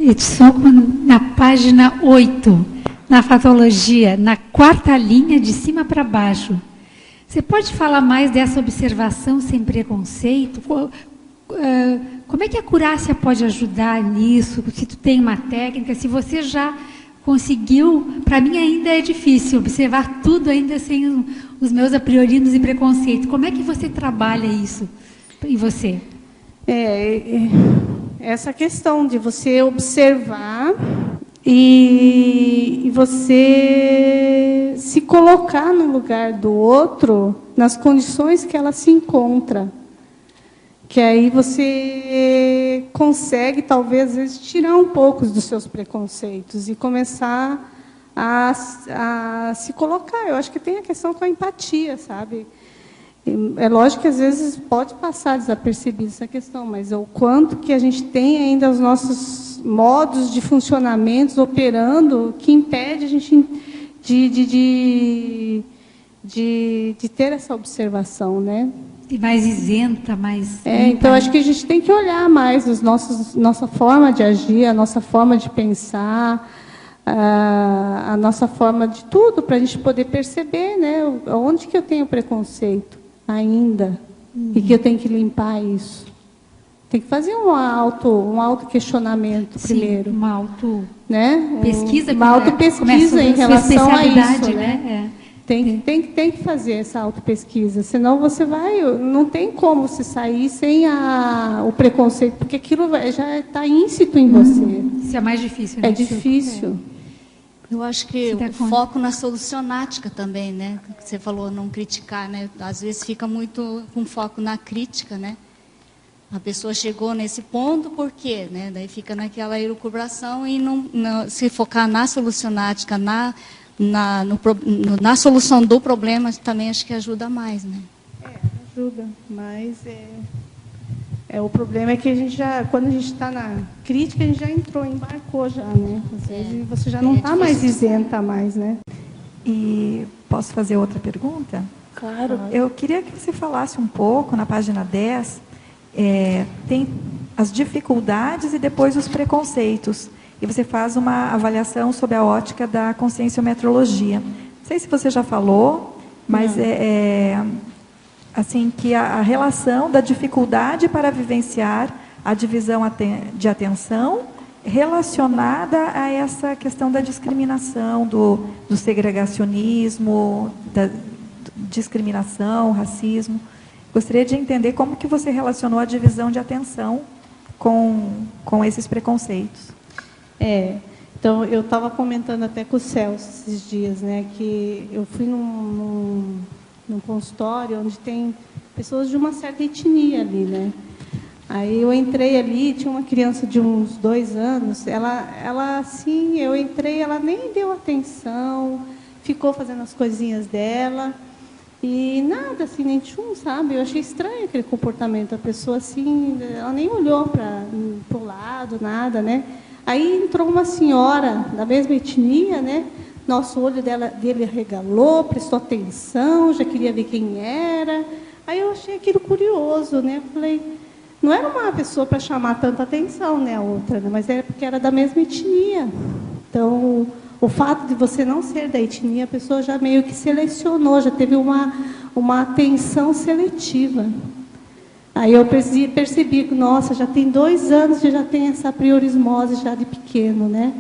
Edson, na página 8, na fatologia, na quarta linha de cima para baixo. Você pode falar mais dessa observação sem preconceito? Como é que a acurácia pode ajudar nisso? Se tu tem uma técnica, se você já conseguiu, para mim ainda é difícil observar tudo ainda sem os meus apriorismos e preconceitos. Como é que você trabalha isso em você? Essa questão de você observar e você se colocar no lugar do outro, nas condições que ela se encontra. Que aí você consegue, talvez, às vezes, tirar um pouco dos seus preconceitos e começar a se colocar. Eu acho que tem a questão com a empatia, sabe? É lógico que, às vezes, pode passar desapercebida essa questão, mas o quanto que a gente tem ainda os nossos modos de funcionamentos operando que impede a gente de ter essa observação, né? E mais isenta, mais... então, acho que a gente tem que olhar mais nossa forma de agir, a nossa forma de pensar, a nossa forma de tudo, para a gente poder perceber, né, onde que eu tenho preconceito ainda, e que eu tenho que limpar isso. Tem que fazer um auto-questionamento primeiro. Uma pesquisa, uma auto-pesquisa em relação a isso, né? Tem que fazer essa autopesquisa, senão você não tem como se sair sem o preconceito, porque aquilo já está íncito em você. Isso é mais difícil, né? É difícil. Eu acho que o foco na solucionática também, né? Você falou não criticar, né? Às vezes fica muito com foco na crítica, né? A pessoa chegou nesse ponto, por quê? Né? Daí fica naquela elucubração e não se focar na solucionática, na solução do problema, também acho que ajuda mais, né? Ajuda, mas o problema é que a gente quando a gente está na crítica, a gente já embarcou já, né? Às vezes você já não está mais isenta mais, né? E posso fazer outra pergunta? Claro. Eu queria que você falasse um pouco, na página 10, tem as dificuldades e depois os preconceitos. E você faz uma avaliação sob a ótica da conscienciometrologia. Não sei se você já falou, mas assim, que a relação da dificuldade para vivenciar a divisão de atenção relacionada a essa questão da discriminação, do segregacionismo, da discriminação, racismo. Gostaria de entender como que você relacionou a divisão de atenção com esses preconceitos. Então, eu estava comentando até com o Celso esses dias, né, que eu fui num consultório onde tem pessoas de uma certa etnia ali, né? Aí eu entrei ali, tinha uma criança de uns 2 anos, ela assim, eu entrei, ela nem deu atenção, ficou fazendo as coisinhas dela, e nada, assim, nem tchum, sabe? Eu achei estranho aquele comportamento, a pessoa assim, ela nem olhou para o lado, nada, né? Aí entrou uma senhora da mesma etnia, né? Nosso olho dele arregalou, prestou atenção, já queria ver quem era. Aí eu achei aquilo curioso, né? Falei, não era uma pessoa para chamar tanta atenção, né, a outra, né? Mas era porque era da mesma etnia. Então, o fato de você não ser da etnia, a pessoa já meio que selecionou, já teve uma atenção seletiva. Aí eu percebi que, nossa, já tem 2 anos que já tem essa priorismose já de pequeno, né?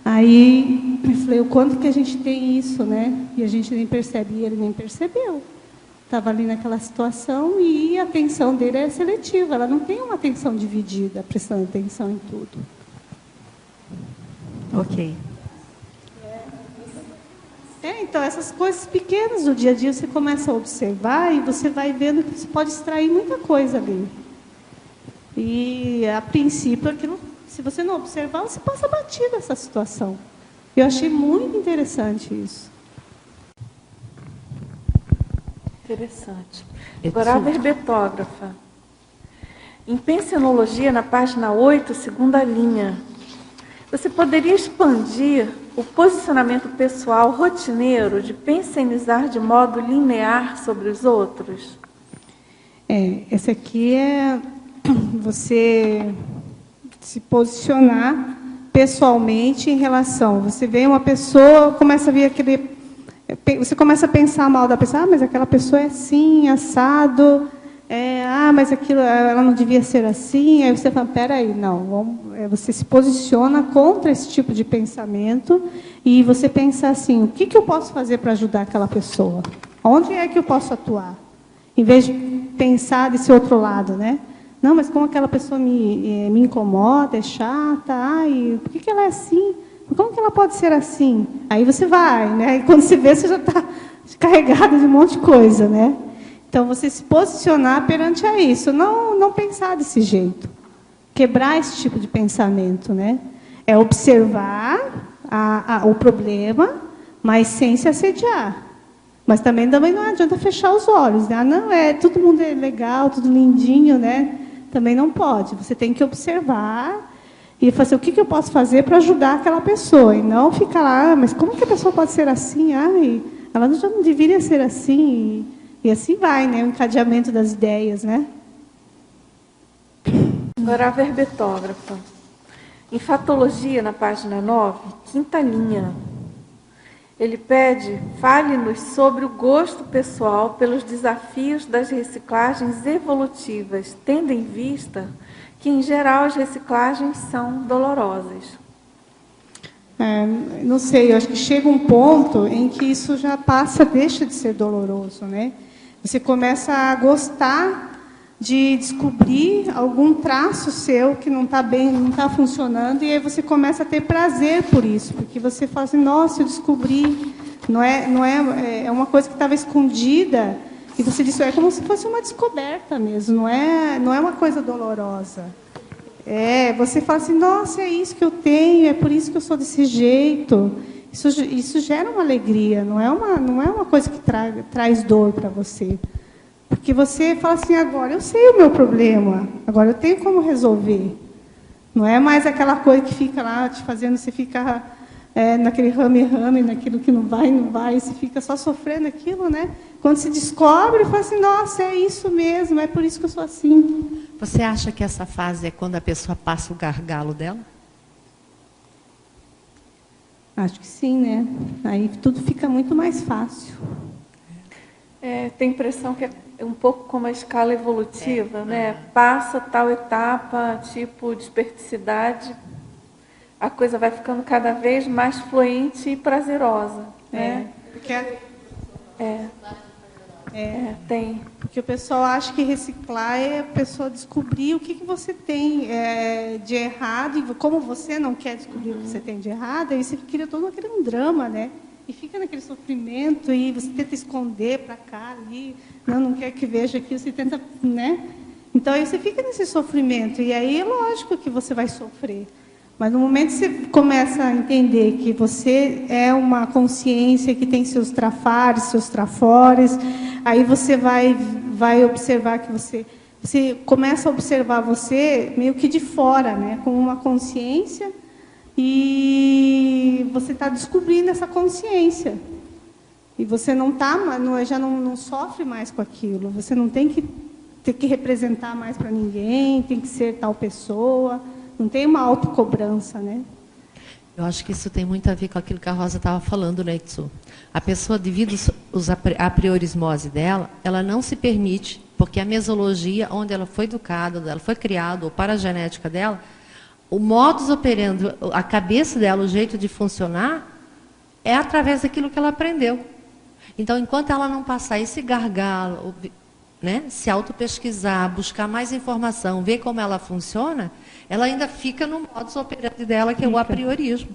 Aí eu falei, o quanto que a gente tem isso, né? E a gente nem percebe, e ele nem percebeu. Estava ali naquela situação e a atenção dele é seletiva, ela não tem uma atenção dividida, prestando atenção em tudo. Ok. Então, essas coisas pequenas do dia a dia você começa a observar e você vai vendo que você pode extrair muita coisa ali. E, a princípio, aquilo, se você não observar, você passa batido essa situação. Eu achei muito interessante isso. Interessante. Agora, a verbetógrafa. Em pensenologia, na página 8, segunda linha, você poderia expandir o posicionamento pessoal rotineiro de pensenizar de modo linear sobre os outros? Esse aqui é você se posicionar pessoalmente em relação. Você vê uma pessoa, começa a ver você começa a pensar mal da pessoa, mas aquela pessoa é assim, assado, mas aquilo, ela não devia ser assim. Aí você fala, peraí, não, você se posiciona contra esse tipo de pensamento e você pensa assim, o que eu posso fazer para ajudar aquela pessoa? Onde é que eu posso atuar? Em vez de pensar desse outro lado, né? Não, mas como aquela pessoa me incomoda, é chata, por que ela é assim? Como que ela pode ser assim? Aí você vai, né? E quando você vê, você já está carregado de um monte de coisa, né? Então, você se posicionar perante a isso, não pensar desse jeito. Quebrar esse tipo de pensamento, né? É observar o problema, mas sem se assediar. Mas também não adianta fechar os olhos, né? Todo mundo é legal, tudo lindinho, né? Também não pode. Você tem que observar e fazer o que eu posso fazer para ajudar aquela pessoa. E não ficar lá, mas como que a pessoa pode ser assim? Ela já não deveria ser assim. E assim vai, né? O encadeamento das ideias, né? Agora a verbetógrafa. Em Fatologia, na página 9, quinta linha, ele pede, fale-nos sobre o gosto pessoal pelos desafios das reciclagens evolutivas, tendo em vista que, em geral, as reciclagens são dolorosas. Não sei, eu acho que chega um ponto em que isso já deixa de ser doloroso, né? Você começa a gostar de descobrir algum traço seu que não está bem, não está funcionando, e aí você começa a ter prazer por isso, porque você fala assim, nossa, eu descobri, é uma coisa que estava escondida, e você diz, é como se fosse uma descoberta mesmo, não é uma coisa dolorosa. Você fala assim, nossa, é isso que eu tenho, é por isso que eu sou desse jeito. Isso gera uma alegria, não é uma coisa que traz dor para você. Porque você fala assim, agora eu sei o meu problema, agora eu tenho como resolver. Não é mais aquela coisa que fica lá te fazendo, você fica naquele rame-rame, naquilo que não vai, você fica só sofrendo aquilo, né? Quando se descobre, fala assim, nossa, é isso mesmo, é por isso que eu sou assim. Você acha que essa fase é quando a pessoa passa o gargalo dela? Acho que sim, né? Aí tudo fica muito mais fácil. Tem a impressão que é um pouco como a escala evolutiva, né? Passa tal etapa, tipo desperticidade, a coisa vai ficando cada vez mais fluente e prazerosa, né? Tem. Porque o pessoal acha que reciclar é a pessoa descobrir o que você tem de errado, e como você não quer descobrir o que você tem de errado, aí você cria todo aquele drama, né? E fica naquele sofrimento, e você tenta esconder para cá, ali, não quer que veja aquilo, você tenta, né? Então, aí você fica nesse sofrimento, e aí é lógico que você vai sofrer. Mas no momento que você começa a entender que você é uma consciência que tem seus trafares, seus trafores, aí você vai observar que você começa a observar você meio que de fora, né? Com uma consciência, e você está descobrindo essa consciência. E você já não sofre mais com aquilo. Você não tem que ter que representar mais para ninguém, tem que ser tal pessoa. Não tem uma autocobrança, né? Eu acho que isso tem muito a ver com aquilo que a Rosa estava falando, né, Itsu? A pessoa, devido à priorismose dela, ela não se permite, porque a mesologia, onde ela foi educada, onde ela foi criada, ou para a genética dela, o modus operandi, a cabeça dela, o jeito de funcionar, é através daquilo que ela aprendeu. Então, enquanto ela não passar esse gargalo, né, se auto-pesquisar, buscar mais informação, ver como ela funciona, ela ainda fica no modus operandi dela, que é o apriorismo.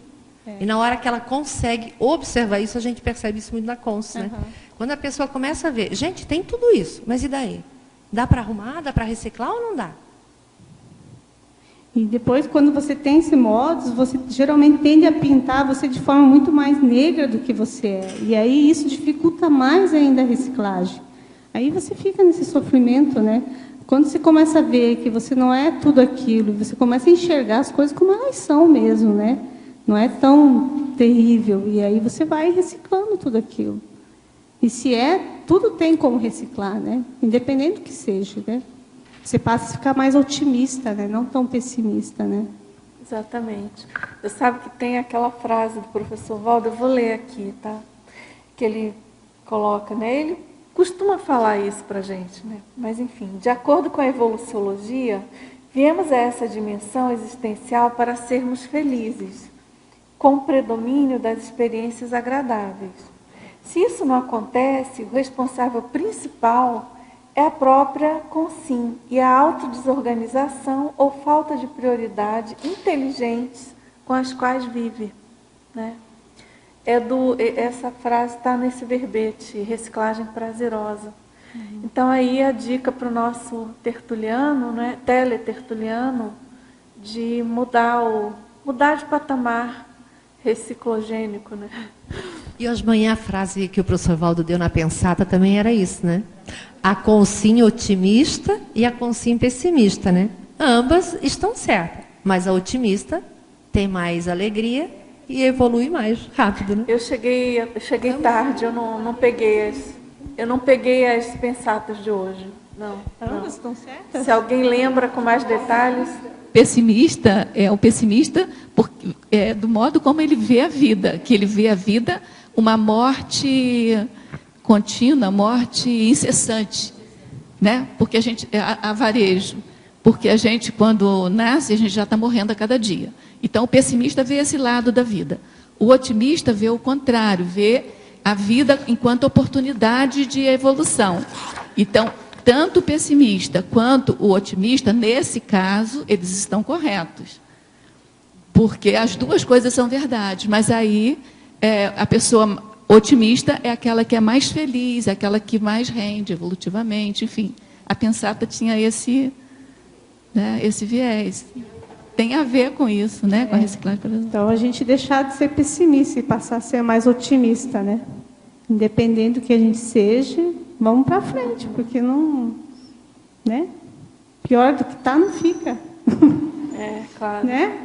E na hora que ela consegue observar isso, a gente percebe isso muito na Consciência, né? Quando a pessoa começa a ver, gente, tem tudo isso, mas e daí? Dá para arrumar, dá para reciclar ou não dá? E depois, quando você tem esse modus, você geralmente tende a pintar você de forma muito mais negra do que você é. E aí isso dificulta mais ainda a reciclagem. Aí você fica nesse sofrimento, né? Quando você começa a ver que você não é tudo aquilo, você começa a enxergar as coisas como elas são mesmo, né? Não é tão terrível. E aí você vai reciclando tudo aquilo. E se tudo tem como reciclar, né? Independente do que seja, né? Você passa a ficar mais otimista, né? Não tão pessimista, né? Exatamente. Você sabe que tem aquela frase do professor Valdo, eu vou ler aqui, tá? Que ele coloca, né? Ele costuma falar isso para a gente, né? Mas, enfim, de acordo com a evoluciologia, viemos a essa dimensão existencial para sermos felizes, com o predomínio das experiências agradáveis. Se isso não acontece, o responsável principal é a própria consim e a autodesorganização ou falta de prioridade inteligentes com as quais vive, né? Essa frase está nesse verbete, reciclagem prazerosa. Então, aí a dica para o nosso tertuliano, né, teletertuliano, de mudar de patamar reciclogênico, né? E hoje de manhã a frase que o professor Valdo deu na pensata também era isso, né? A consim otimista e a consim pessimista, né? Ambas estão certas, mas a otimista tem mais alegria e evolui mais rápido, né? Eu cheguei tarde, eu não peguei as pensatas de hoje. Não. Ambas estão certas? Se alguém lembra com mais detalhes. Pessimista é o pessimista porque, do modo como ele vê a vida, que ele vê a vida uma morte contínua, morte incessante, né? Porque a gente a varejo, porque a gente quando nasce a gente já está morrendo a cada dia. Então o pessimista vê esse lado da vida. O otimista vê o contrário, vê a vida enquanto oportunidade de evolução. Então tanto o pessimista quanto o otimista, nesse caso, eles estão corretos. Porque as duas coisas são verdade. Mas aí, a pessoa otimista é aquela que é mais feliz, é aquela que mais rende evolutivamente. Enfim, a pensata tinha esse viés. Tem a ver com isso, né? Com a reciclagem. Então, a gente deixar de ser pessimista e passar a ser mais otimista, né? Independente do que a gente seja, vamos para frente, porque não, né? Pior do que está, não fica. Claro. Né?